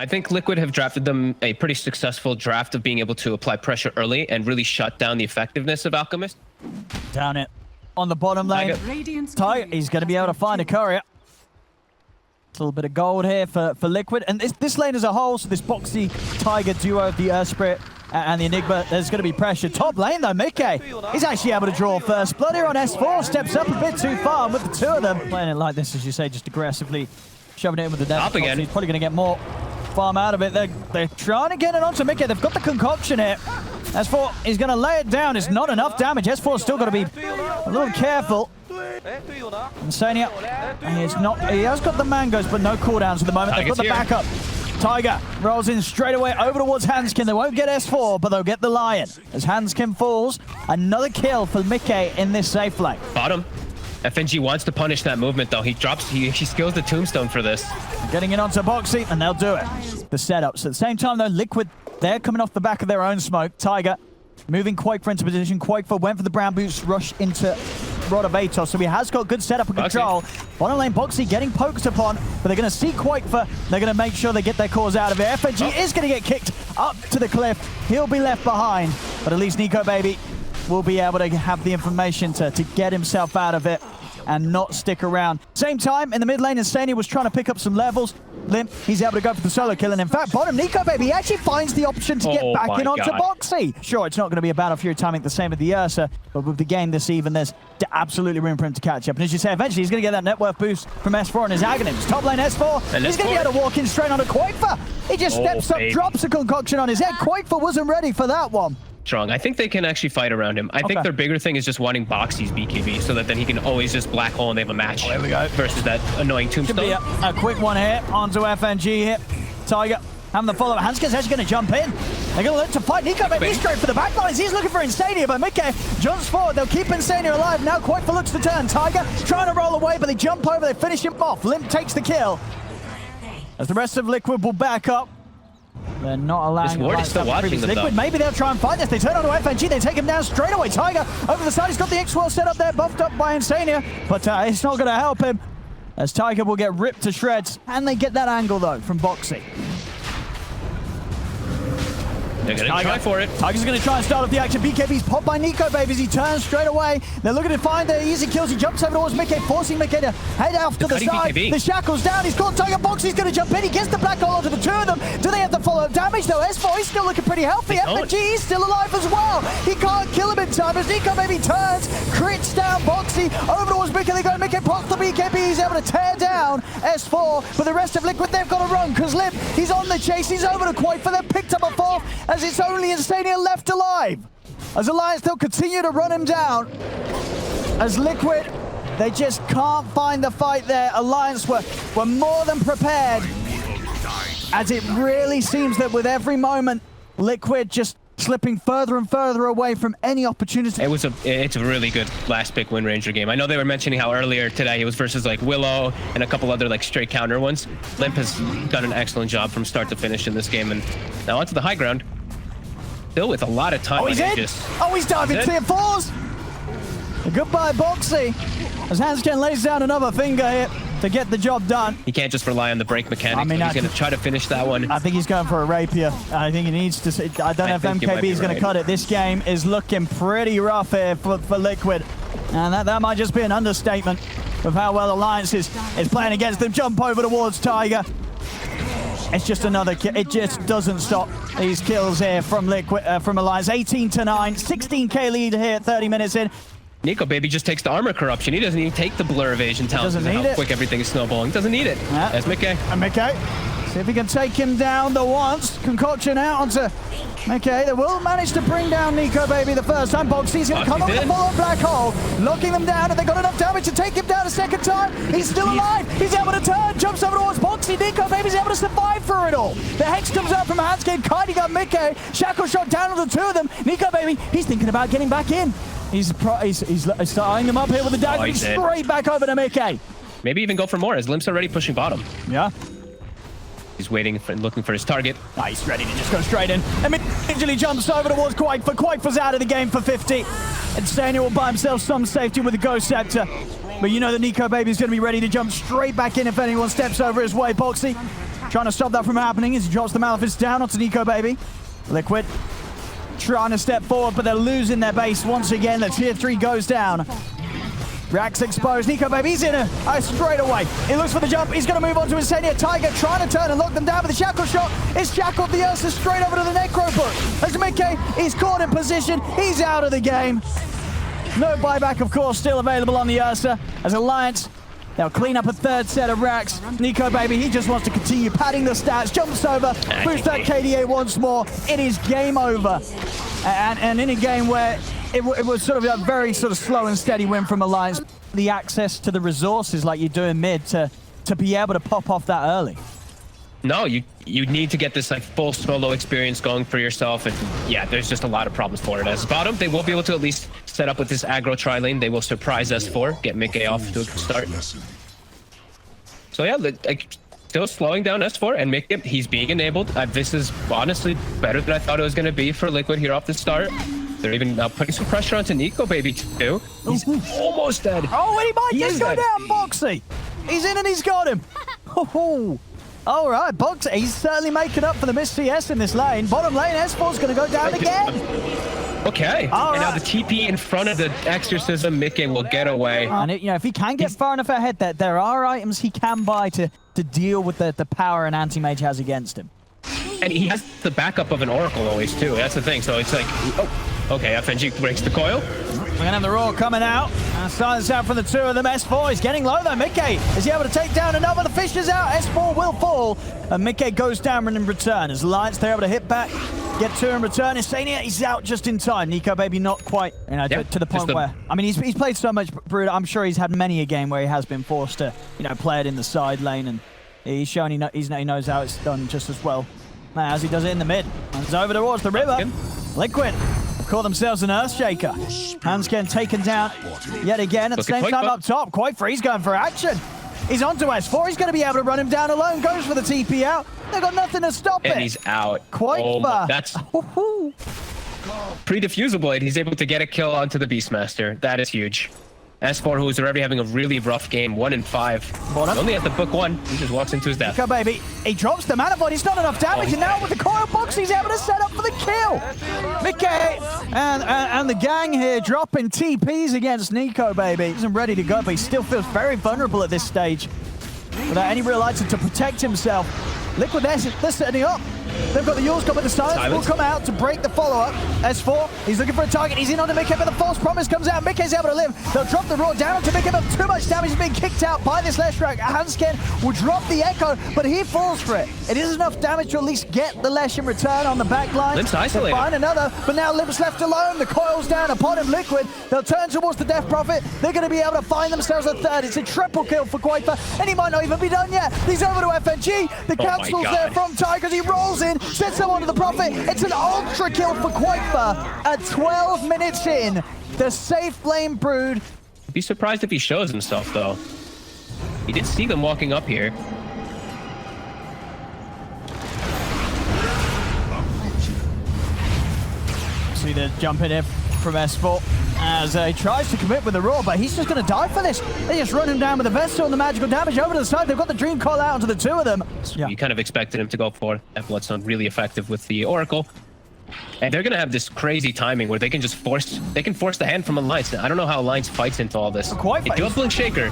I think Liquid have drafted them a pretty successful draft of being able to apply pressure early and really shut down the effectiveness of Alchemist. Down it on the bottom lane. Tiger, he's going to be able to find a courier. A little bit of gold here for Liquid. And this lane as a whole, so this Boxy Tiger duo of the Earth Spirit and the Enigma, there's going to be pressure. Top lane though, Mickey, he's actually able to draw first blood here on S4, steps up a bit too far, and with the two of them playing it like this, as you say, just aggressively shoving it in with the death. Again. He's probably going to get more farm out of it. They're trying to get it onto Mickey. They've got the concoction here. S4 is going to lay it down. It's not enough damage. S4's still got to be a little careful. Insania, he has got the mangoes, but no cooldowns at the moment. They've got the backup. Tiger rolls in straight away over towards Hanskin. They won't get S4, but they'll get the Lion. As Hanskin falls, another kill for Mickey in this safe lane. Bottom. FNG wants to punish that movement, though. He skills the tombstone for this. Getting it onto Boxy, and they'll do it. The setups. At the same time, though, Liquid, they're coming off the back of their own smoke. Tiger moving Quaker into position. Quaker went for the brown boots, rush into Rotovator, so he has got good setup and control. Bottom lane, Boxy getting poked upon, but they're going to see Quaker. They're going to make sure they get their cores out of it. FNG is going to get kicked up to the cliff. He'll be left behind, but at least Nico Baby will be able to have the information to get himself out of it and not stick around. Same time, in the mid lane, Insania was trying to pick up some levels. Limp, he's able to go for the solo kill, and in fact, bottom, Nico Baby, he actually finds the option to get back in onto Boxy. Sure, it's not going to be a Battle Fury timing the same with the Ursa, but with the game this even, there's absolutely room for him to catch up. And as you say, eventually he's going to get that net worth boost from S4 and his Aghanim's. Top lane S4, he's going to be able to walk in straight onto Quaker. He just steps up, drops a concoction on his head. Quaker wasn't ready for that one. Strong. I think they can actually fight around him. I think their bigger thing is just wanting Boxy's BKB so that then he can always just black hole and they have a match. There we go. Versus that annoying tombstone. Could be a quick one here onto FNG here. Tiger having the follow-up. Hanskin's actually going to jump in. They're going to look to fight Nico Baby straight for the backlines. He's looking for Insania, but Mickey jumps forward. They'll keep Insania alive. Now Quaker looks to turn. Tiger trying to roll away, but they jump over. They finish him off. Limp takes the kill. As the rest of Liquid will back up. They're not allowing this ward is still watching them, Liquid. Maybe they'll try and fight this. They turn on to FNG. They take him down straight away. Tiger over the side. He's got the X-Wall set up there, buffed up by Insania, but it's not going to help him as Tiger will get ripped to shreds. And they get that angle, though, from Boxy. They're going to try for it. Tiger's going to try and start off the action. BKB's popped by Nico Baby as he turns straight away. They're looking to find the easy kills. He jumps over towards Mickey, forcing Mickey to head off to the side. BKB. The shackle's down. He's caught Tiger. Boxy's going to jump in. He gets the black hole onto the two of them. Do they have the follow-up damage, though? S4 is still looking pretty healthy. FNG is still alive as well. He can't kill him in time as Nico Baby turns, crits down Boxy. Over towards Mickey. They go. Mickey pops the BKB. He's able to tear down S4. But the rest of Liquid, they've got to run because Limp, he's on the chase. He's over to Quaker. They've picked up a fourth as it's only Insania left alive. As Alliance, they'll continue to run him down. As Liquid, they just can't find the fight there. Alliance were more than prepared. As it really seems that with every moment, Liquid just slipping further and further away from any opportunity. It's a really good last pick Wind Ranger game. I know they were mentioning how earlier today it was versus like Willow and a couple other like straight counter ones. Limp has done an excellent job from start to finish in this game, and now onto the high ground. Still with a lot of time. Oh, he's in! Oh, he's diving tier 4s! Goodbye, Boxy. As Hanskin lays down another finger here to get the job done. He can't just rely on the break mechanics. I mean, he's going to try to finish that one. I think he's going for a rapier. I think he needs to. I don't know if MKB is going to cut it. This game is looking pretty rough here for Liquid. And that might just be an understatement of how well Alliance is playing against them. Jump over towards Tiger. It's just another kill. It just doesn't stop these kills here from Liquid, from Alliance. 18-9, 16k lead here, 30 minutes in. Nico Baby just takes the armor corruption. He doesn't even take the blur evasion talent. Doesn't need it. How quick everything is snowballing. Doesn't need it. Yeah. That's Mickey. And Mickey. See if he can take him down the once. Concoction out onto Mickey. They will manage to bring down Nico Baby the first time. Boxy's going to come up with a follow-up black hole, locking them down, and they got enough damage to take him down a second time. He's still alive. He's able to turn, jumps over towards Boxy. Nico Baby's able to survive through it all. The Hex comes out from Hanskin, kiting up Mickey. Shackle shot down on the two of them. Nico Baby, he's thinking about getting back in. He's starting them up here with the dagger, straight back over to Mickey. Maybe even go for more, as Limp's already pushing bottom. Yeah. He's waiting for, looking for his target. He's ready to just go straight in. And immediately jumps over towards Quaker. Quaker's out of the game for 50. And Insania will buy himself some safety with the Ghost Scepter. But you know that Nico Baby's going to be ready to jump straight back in if anyone steps over his way. Boxy trying to stop that from happening as he drops the Malefice down onto Nico Baby. Liquid trying to step forward, but they're losing their base once again. The tier 3 goes down. Rax exposed. Nico Baby, he's in a straight away. He looks for the jump. He's going to move on to Insania. Tiger trying to turn and lock them down with the shackle shot. It's shackled the Ursa straight over to the Necro book. As Mickey, he's caught in position. He's out of the game. No buyback, of course, still available on the Ursa. As Alliance, they'll clean up a third set of racks. Nico Baby, he just wants to continue padding the stats. Jumps over, boosts that KDA once more. It is game over. And in a game where it was sort of a very sort of slow and steady win from Alliance. The access to the resources like you do in mid to be able to pop off that early. No, you need to get this like full solo experience going for yourself, and yeah, there's just a lot of problems for it. As bottom, they will be able to at least set up with this aggro tri-lane. They will surprise S4, get Mickey off to a good start. So yeah, like, still slowing down S4 and Mickey, he's being enabled. This is honestly better than I thought it was going to be for Liquid here off the start. They're even putting some pressure onto Nico Baby too. He's almost dead. Oh, and he might just go down, Boxy. He's in and he's got him. All right, Boxy, he's certainly making up for the missed CS in this lane. Bottom lane, S4's going to go down again. Okay. All and right. now the TP in front of the Exorcism, Mickey will get away. And if he can get far enough ahead, there are items he can buy to deal with the power an anti-mage has against him. And he has the backup of an Oracle always too. That's the thing. So it's like, oh, okay, FNG breaks the coil. We're going to have the Roar coming out. Silence out from the two of them. S4 is getting low though. Mickey, is he able to take down another? The fish is out. S4 will fall. And Mickey goes down in return. As Alliance, they're able to hit back, get two in return. Insania, he's out just in time. Nico Baby not quite, to the point where, I mean, he's played so much Brood. I'm sure he's had many a game where he has been forced to, play it in the side lane, and he's shown he knows how it's done just as well as he does it in the mid. And it's over towards the river. Liquid call themselves an Earthshaker. Hansken taken down yet again. At the same time up top, Quaker, he's going for action. He's onto S4. He's going to be able to run him down alone. Goes for the TP out. They've got nothing to stop it. And he's out. Quaker. That's pre-defusable, and he's able to get a kill onto the Beastmaster. That is huge. S4, who is already having a really rough game, 1-5. Only at the book 1. He just walks into his death. Nico Baby, he drops the mana void. He's not enough damage, and now with the coil box, he's able to set up for the kill. Mickey and the gang here dropping TPs against Nico Baby. He isn't ready to go, but he still feels very vulnerable at this stage without any real item to protect himself. Liquid, they're setting up. They've got the Yules coming, the Silence will come out to break the follow-up. S4, he's looking for a target. He's in on the Mickey, but the false promise comes out. Mickey's able to live. They'll drop the Roar down to Mickey, but too much damage is being kicked out by this Leshrac. Hansken will drop the Echo, but he falls for it. It is enough damage to at least get the Lesh in return on the back line. Limp's isolated. Find another, but now Limp's left alone. The coil's down upon him. Liquid, they'll turn towards the Death Prophet. They're going to be able to find themselves a third. It's a triple kill for Quaker, and he might not even be done yet. He's over to FNG. The cancel's there from Tigers. He rolls in, sets them onto the Prophet. It's an ultra kill for Quaker at 12 minutes in. The safe lane Brood. I'd be surprised if he shows himself, though. He did see them walking up here. See the jump in here from S4 as he tries to commit with the Roar, but he's just going to die for this. They just run him down with the Vessel and the magical damage over to the side. They've got the Dream Call out onto the two of them. Yeah. You kind of expected him to go for that Bloodstone, really effective with the Oracle. And they're going to have this crazy timing where they can just force the hand from Alliance. I don't know how Alliance fights into all this. They do have Blink Shaker.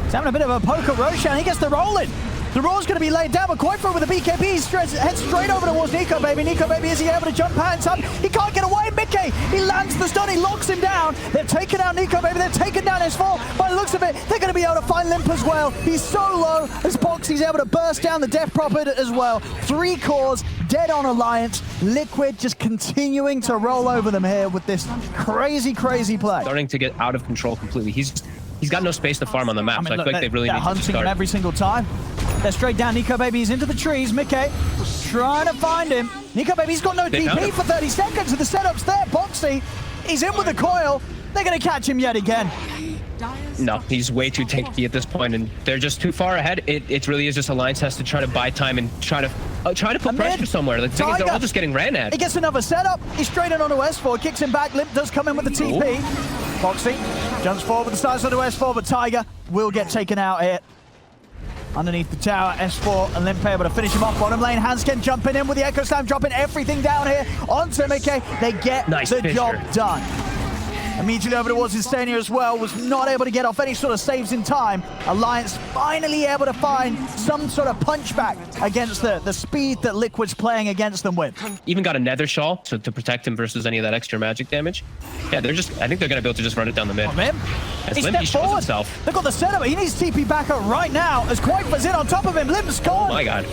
He's having a bit of a poke at Roshan. He gets the roll in. The Roar's going to be laid down, but Quaker with the BKB, he heads straight over towards Nico Baby. Nico Baby, is he able to jump out in time? He can't get away. Mickey, he lands the stun, he locks him down. They've taken out Nico Baby, they've taken down S4. By the looks of it, they're going to be able to find Limp as well. He's so low as Box, he's able to burst down the Death Prophet as well. 3 cores, dead on Alliance. Liquid just continuing to roll over them here with this crazy, crazy play. Starting to get out of control completely. He's got no space to farm on the map, so I feel like they really need to hunting him every single time. They're straight down. Nico Baby is into the trees. Mickey trying to find him. Nico Baby's got no DP for 30 seconds, and the setup's there. Boxy, he's in with the coil. They're going to catch him yet again. No, he's way too tanky at this point, and they're just too far ahead. It really is just Alliance has to try to buy time and try to put pressure somewhere. The thing is, they're all just getting ran at. He gets another setup. He's straight in onto S4, kicks him back. Limp does come in with the TP. Boxy jumps forward with the size onto S4, but Tiger will get taken out here. underneath the tower. S4 and Limp able to finish him off. Bottom lane, Hansken jumping in with the Echo Slam, dropping everything down here onto Mickey. They get the job done. Immediately over towards Instania as well, was not able to get off any sort of saves in time. Alliance finally able to find some sort of punchback against the speed that Liquid's playing against them with. Even got a Nether Shawl to protect him versus any of that extra magic damage. Yeah, I think they're going to be able to just run it down the mid. Oh, man. As Limp, he shows himself. They've got the setup. He needs TP back up right now as Quaker's in on top of him. Limp's gone. Oh my god.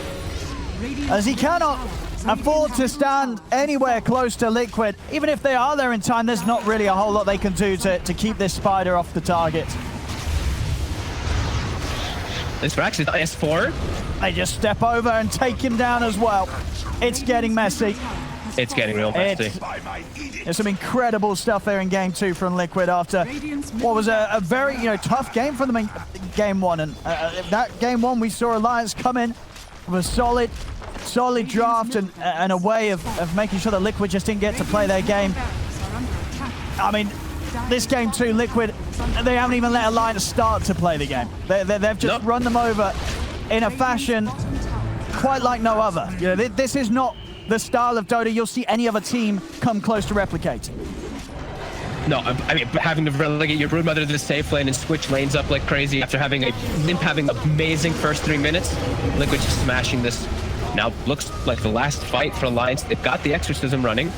As he cannot afford to stand anywhere close to Liquid. Even if they are there in time, there's not really a whole lot they can do to keep this spider off the target. This for actually S4. They just step over and take him down as well. It's getting messy. It's getting real messy. There's some incredible stuff there in game 2 from Liquid after what was a very tough game from them in game 1. And that game 1 we saw Alliance come in with a solid draft and a way of making sure that Liquid just didn't get to play their game. I mean, this game 2, Liquid, they haven't even let Alliance start to play the game. They've just run them over in a fashion quite like no other. This is not the style of Dota you'll see any other team come close to replicating. No, I mean, having to relegate your Broodmother to the safe lane and switch lanes up like crazy after having Limp having amazing first 3 minutes. Liquid just smashing this. Now looks like the last fight for Alliance. They've got the Exorcism running.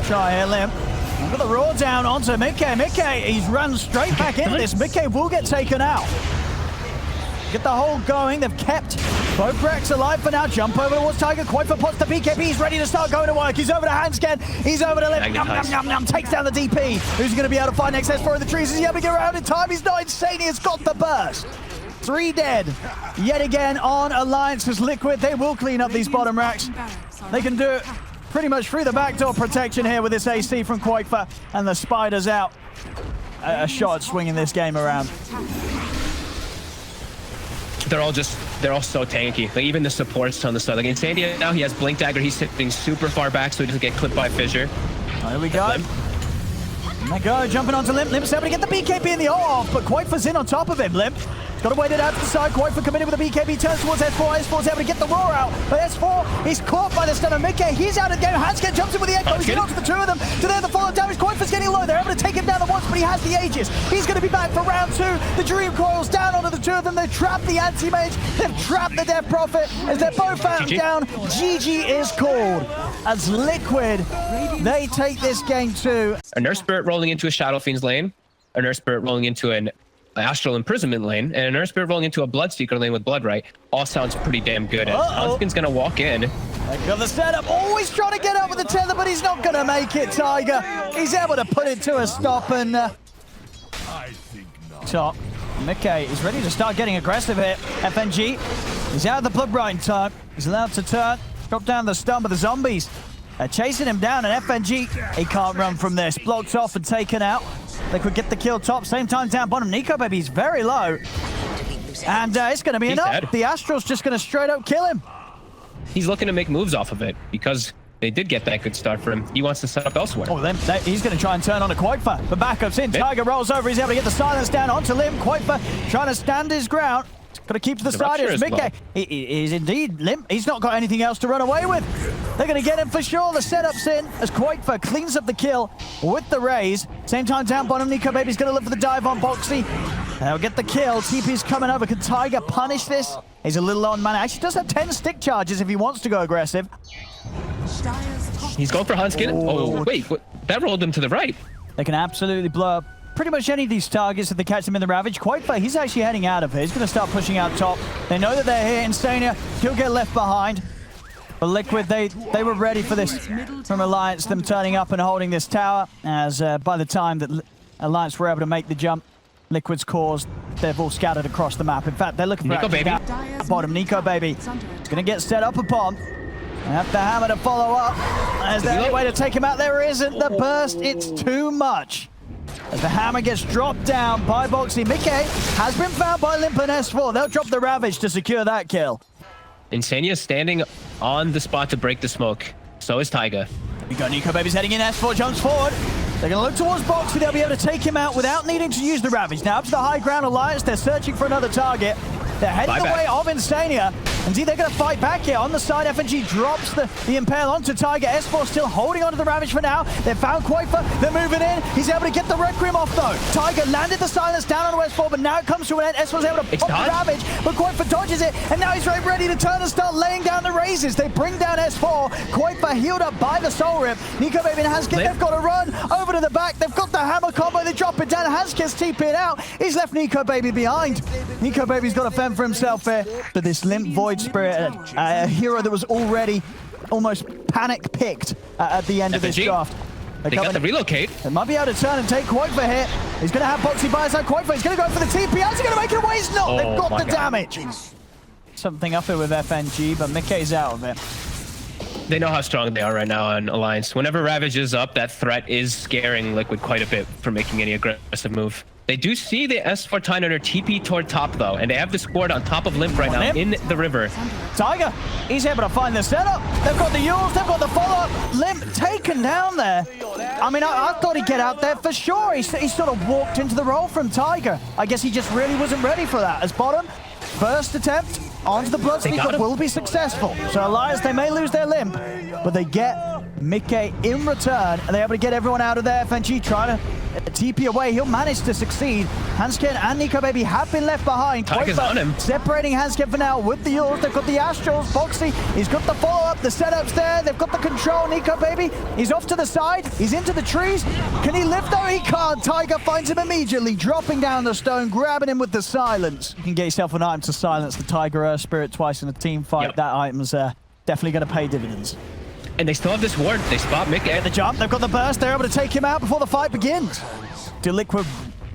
Try here, Limp. Got the roar down onto Mickey. Mickey, he's run straight back into this. Mickey will get taken out. Get the hold going. They've kept both Rex alive for now. Jump over towards Tiger. Quaker pots the BKB. He's ready to start going to work. He's over to Hansken. He's over to Limp. Takes down the DP. Who's going to be able to find XS4 in the trees? Is he able to get around in time? He's not insane. He's got the burst. 3 dead. Yet again on Alliance's Liquid. They will clean up these bottom racks. They can do it pretty much through the backdoor protection here with this AC from Quaker. And the Spider's out. A shot swinging this game around. They're all so tanky. Like even the supports on the side. Like in Sandia now, he has Blink Dagger. He's sitting super far back so he doesn't get clipped by Fissure. Oh, here we go. And they go, jumping onto Limp. Limp's able to get the BKB in the off, but Quaker's in on top of him, Limp. He's got to wait it out to the side. Quaker committed with the BKB, turns towards S4. S4's able to get the roar out, but S4 is caught by the stun of Mickey. He's out of the game. Hansken jumps in with the Echo. He's onto the 2 of them. To there, the fallout damage. Quaker's getting low. They're able to take him down at once, but he has the Aegis. He's going to be back for round 2. The Dream Coils down onto the 2 of them. They've trapped the Anti-Mage. They've trapped the Death Prophet. As they're both out down, GG is called. As Liquid, they take this game 2. A Nurse Spirit rolling into a Shadow Fiend's lane. A Nurse Spirit rolling into an Astral Imprisonment lane, and a Nurse Spirit rolling into a Bloodseeker lane with Bloodright. All sounds pretty damn good. Hansken's gonna walk in. They got the setup, always trying to get up with the tether, but he's not gonna make it, Tiger. He's able to put it to a stop, and top. Mickey is ready to start getting aggressive here. FNG, he's out of the Bloodright in time. He's allowed to turn, drop down the stun, but the zombies are chasing him down, and FNG, he can't run from this. Blocked off and taken out. They could get the kill top. Same time down bottom. Nico Baby is very low. And it's going to be enough. Dead. The Astral's just going to straight up kill him. He's looking to make moves off of it because they did get that good start for him. He wants to set up elsewhere. Oh, then he's going to try and turn on a Quaker. The backup's in. Tiger rolls over. He's able to get the silence down onto Limp. Quaker trying to stand his ground. Got to keep to the side. It's Mickey. He is indeed Limp. He's not got anything else to run away with. They're going to get him for sure. The setup's in as Quaker cleans up the kill with the raise. Same time down bottom, Nico Baby's going to look for the dive on Boxy. They'll get the kill. TP's coming over. Can Tiger punish this? He's a little low on mana. Actually does have 10 stick charges if he wants to go aggressive. He's going for Hansken. Oh, wait. What? That rolled him to the right. They can absolutely blow up pretty much any of these targets if they catch him in the Ravage. Quaker, he's actually heading out of here. He's going to start pushing out top. They know that they're here. Instania, he'll get left behind. But Liquid, they were ready for this from Alliance, them turning up and holding this tower. As by the time that Alliance were able to make the jump, Liquid's cores, they've all scattered across the map. In fact, they're looking for Nico Baby. Bottom. Nico Baby is going to get set up upon. They have the hammer to follow up. Is there any way to take him out? There isn't. The burst, it's too much. As the hammer gets dropped down by Boxy. Mickey has been found by Limp and S4. They'll drop the Ravage to secure that kill. Insania standing on the spot to break the smoke. So is Tiger. We got Nico Baby's heading in. S4 jumps forward. They're going to look towards Boxy. They'll be able to take him out without needing to use the Ravage. Now up to the high ground Alliance. They're searching for another target. They're heading the way of Insania. Indeed, they're going to fight back here. On the side, FNG drops the Impale onto Tiger. S4 still holding onto the Ravage for now. They've found Quaker. They're moving in. He's able to get the Requiem off, though. Tiger landed the silence down on S4, but now it comes to an end. S4's able to pop the Ravage, but Quaker dodges it, and now he's ready to turn and start laying down the raises. They bring down S4. Quaker healed up by the Soul Rip. Nico Baby and Hanskin, they've got to run over to the back. They've got the hammer combo. They drop it down. Hanskin's TP'ing out. He's left Nico Baby behind. Nico Baby's got to fend for himself here, but this Limp Void Spirit, a hero that was already almost panic-picked at the end of this draft. They got the relocate. They might be able to turn and take Quaker here. He's going to have Boxy by his side. Quaker, he's going to go for the TP. How's he going to make it away? He's not. They've got the damage. Something up here with FNG, but Mickey's out of it. They know how strong they are right now on Alliance. Whenever Ravage is up, that threat is scaring Liquid quite a bit for making any aggressive move. They do see the S4 Tidehunter TP toward top, though, and they have the squad on top of Limp right now in the river. Tiger, he's able to find the setup. They've got the Yules, they've got the follow-up. Limp taken down there. I mean, I thought he'd get out there for sure. He sort of walked into the role from Tiger. I guess he just really wasn't ready for that. As bottom, first attempt onto the Bloodspeaker will be successful. So Alliance, they may lose their Limp, but they get Mickey in return, and they're able to get everyone out of there. FNG trying to TP away. He'll manage to succeed. Hanskin and Nico Baby have been left behind. Tiger's on him. Separating Hanskin for now with the Yules. They've got the Astrals. Boxy, he's got the follow-up. The setup's there. They've got the control. Nico Baby, he's off to the side. He's into the trees. Can he lift though? He can't. Tiger finds him immediately, dropping down the stone, grabbing him with the silence. You can get yourself an item to silence the Tiger Earth Spirit twice in a team fight. Yep. That item's definitely going to pay dividends. And they still have this ward. They spot Mickey. Get the jump. They've got the burst. They're able to take him out before the fight begins. Do Liquid,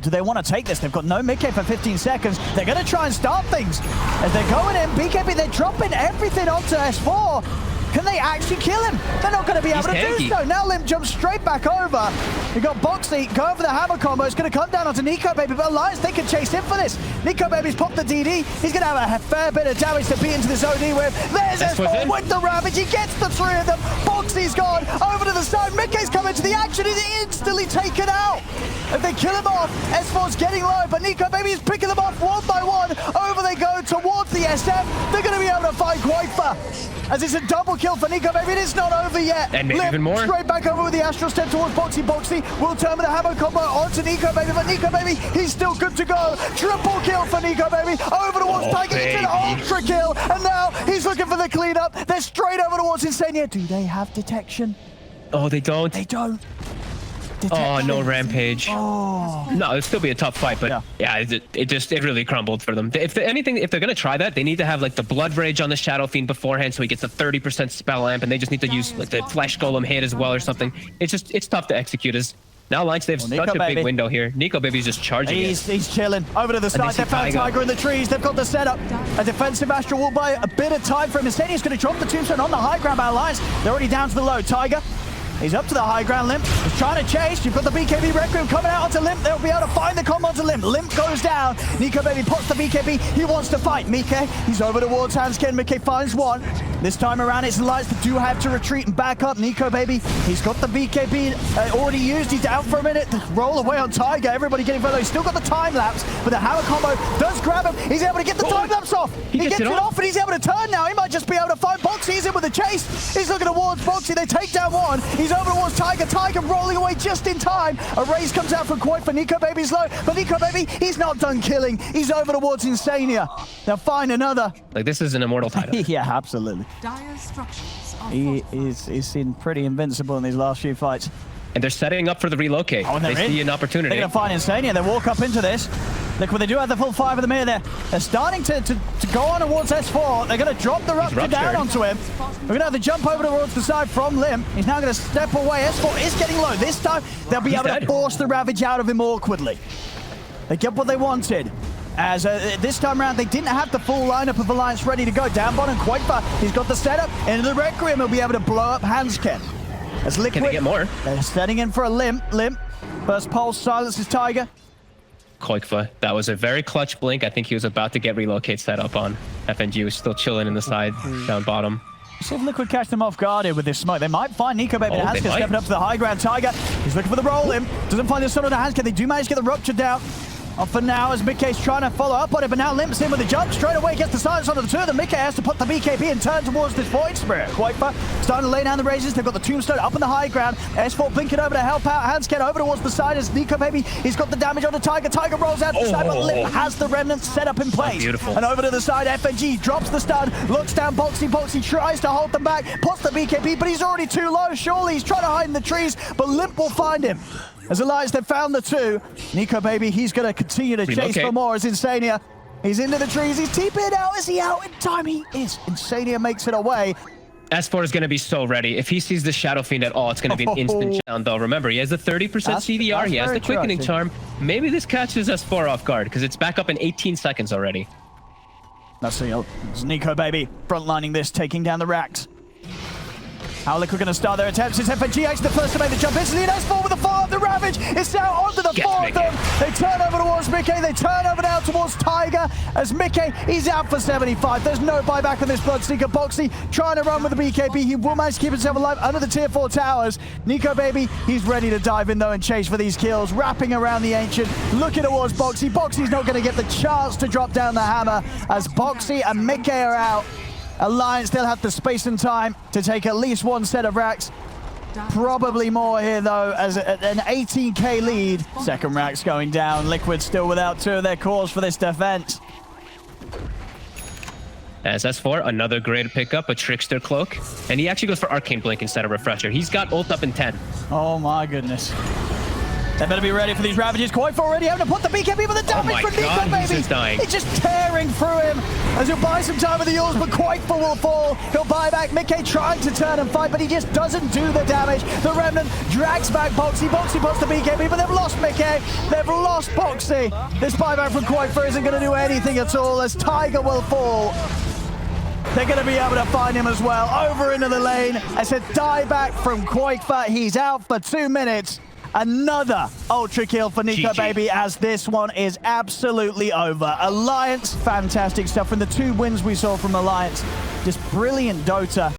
do they want to take this? They've got no Mickey for 15 seconds. They're going to try and start things. As they're going in, BKB, they're dropping everything onto S4. Can they actually kill him? They're not going to be able to do so. Now Limp jumps straight back over. We've got Boxy going for the hammer combo. It's going to come down onto Nico Baby, but Alliance, they can chase him for this. Nico Baby's popped the DD. He's going to have a fair bit of damage to beat into this OD with. There's S4 with the Ravage. He gets the three of them. Boxy's gone over to the side. Mickey's coming to the action. He's instantly taken out. If they kill him off, S4's getting low, but Nico Baby is picking them off one by one. Over they go towards the SF. They're going to be able to find Quaker. As it's a double kill for Nico Baby. It is not over yet. And maybe even more. Straight back over with the Astral step towards Boxy. Boxy will turn with a hammer combo onto Nico Baby, but Nico Baby, he's still good to go. Triple kill for Nico Baby. Over towards Tiger. It's an ultra kill. And now he's looking for the cleanup. They're straight over towards Insania. Do they have detection? Oh, they don't. They don't. Detection. Oh, no Rampage. Oh. No, it'll still be a tough fight, but yeah, it really crumbled for them. If they're going to try that, they need to have like the Blood Rage on the Shadow Fiend beforehand so he gets a 30% spell amp, and they just need to use like the Flesh Golem hit as well or something. It's tough to execute. Now Alliance, they have such a big window here. Nico Baby's just charging He's chilling. Over to the side, they found Tiger in the trees. They've got the setup. A defensive Astral will buy a bit of time for him. Insania's going to drop the tombstone on the high ground by Alliance. They're already down to the low. Tiger, he's up to the high ground. Limp is trying to chase. You've got the BKB Requiem coming out onto Limp. They'll be able to find the combo onto Limp. Limp goes down. Nico Baby pops the BKB. He wants to fight. Mickey, he's over towards Hanskin. Mickey finds one. This time around, it's Alliance that do have to retreat and back up. Nico Baby, he's got the BKB already used. He's down for a minute. Roll away on Tiger. Everybody getting further. He's still got the time lapse, but the hammer combo does grab him. He's able to get the time lapse off. He gets it off, and he's able to turn now. He might just be able to find Boxy. He's in with the chase. He's looking towards Boxy. They take down one. He's over towards Tiger. Tiger rolling away just in time. A raise comes out from Quaker. Nico Baby's low, but Nico Baby, he's not done killing. He's over towards Insania. They'll find another. Like, this is an immortal title. Yeah, absolutely. He is seen pretty invincible in these last few fights. And they're setting up for the relocate. Oh, they see an opportunity. They're going to find Insania. They walk up into this. Look, they do have the full 5 of them here. They're starting to go on towards S4. They're going to drop the Rupture down onto him. We're going to have the jump over towards the side from Limp. He's now going to step away. S4 is getting low. This time, they'll be able to force the Ravage out of him awkwardly. They get what they wanted. As this time around, they didn't have the full lineup of Alliance ready to go. Down bottom, Quaker, he's got the setup. Into the Requiem, he'll be able to blow up Hanskin. As Liquid, can they get more? They're setting in for a Limp. First pulse silences Tiger. Quaker, that was a very clutch blink. I think he was about to get relocate set up on. FNG was still chilling in the side, down bottom. See if Liquid catch them off guard here with this smoke. They might find Nico Baby and Hanskin stepping up to the high ground. Tiger, he's looking for the roll in. Doesn't find the son of the Hanskin. They do manage to get the Rupture down. For now, as Mickey's trying to follow up on it, but now limps in with a jump straight away, gets the silence onto the two of them. Mickey has to put the BKB and turn towards this Void Spirit. Quaker starting to lay down the Rages. They've got the Tombstone up on the high ground. S4 blinking over to help out. Handscan over towards the side as Nico Baby. He's got the damage on the Tiger. Tiger rolls out to the side, but Limp has the Remnant set up in place. Beautiful. And over to the side, FNG drops the stun, looks down Boxy. Boxy tries to hold them back, puts the BKB, but he's already too low. Surely he's trying to hide in the trees, but Limp will find him. As Alliance, they've found the two. Nico Baby, he's going to continue to chase for more as Insania. He's into the trees. He's TP'd out. Is he out in time? He is. Insania makes it away. S4 is going to be so ready. If he sees the Shadow Fiend at all, it's going to be an instant down, though. Remember, he has the 30% CDR. He has the Quickening Charm. Maybe this catches S4 off guard because it's back up in 18 seconds already. Let's see. It's Nico Baby frontlining this, taking down the racks. How Liquid going to start their attempts? It's FNG actually the first to make the jump instantly, and S4 with the follow-up, the Ravage is now onto the four of them. They turn over towards Mickey, they turn over now towards Tiger, as Mickey, he's out for 75. There's no buyback on this Bloodseeker. Boxy trying to run with the BKB. He will manage to keep himself alive under the tier 4 towers. Nico Baby, he's ready to dive in though and chase for these kills, wrapping around the Ancient, looking towards Boxy. Boxy's not going to get the chance to drop down the hammer, as Boxy and Mickey are out. Alliance still have the space and time to take at least one set of racks. Probably more here, though, as an 18k lead. Second rack's going down. Liquid still without two of their cores for this defense. As S4, another great pickup, a Trickster Cloak. And he actually goes for Arcane Blink instead of Refresher. He's got ult up in 10. Oh, my goodness. They better be ready for these Ravages. Quaker already having to put the BKB for the damage from Nico Baby. He's dying. It's just tearing through him as he'll buy some time with the Yules, but Quaker will fall. He'll buy back. Mickey trying to turn and fight, but he just doesn't do the damage. The Remnant drags back Boxy. Boxy puts the BKB, but they've lost Mickey. They've lost Boxy. This buyback from Quaker isn't going to do anything at all as Tiger will fall. They're going to be able to find him as well. Over into the lane. As a dieback from Quaker. He's out for 2 minutes. Another ultra kill for Nico Baby as this one is absolutely over. Alliance, fantastic stuff. From the 2 wins we saw from Alliance, just brilliant Dota.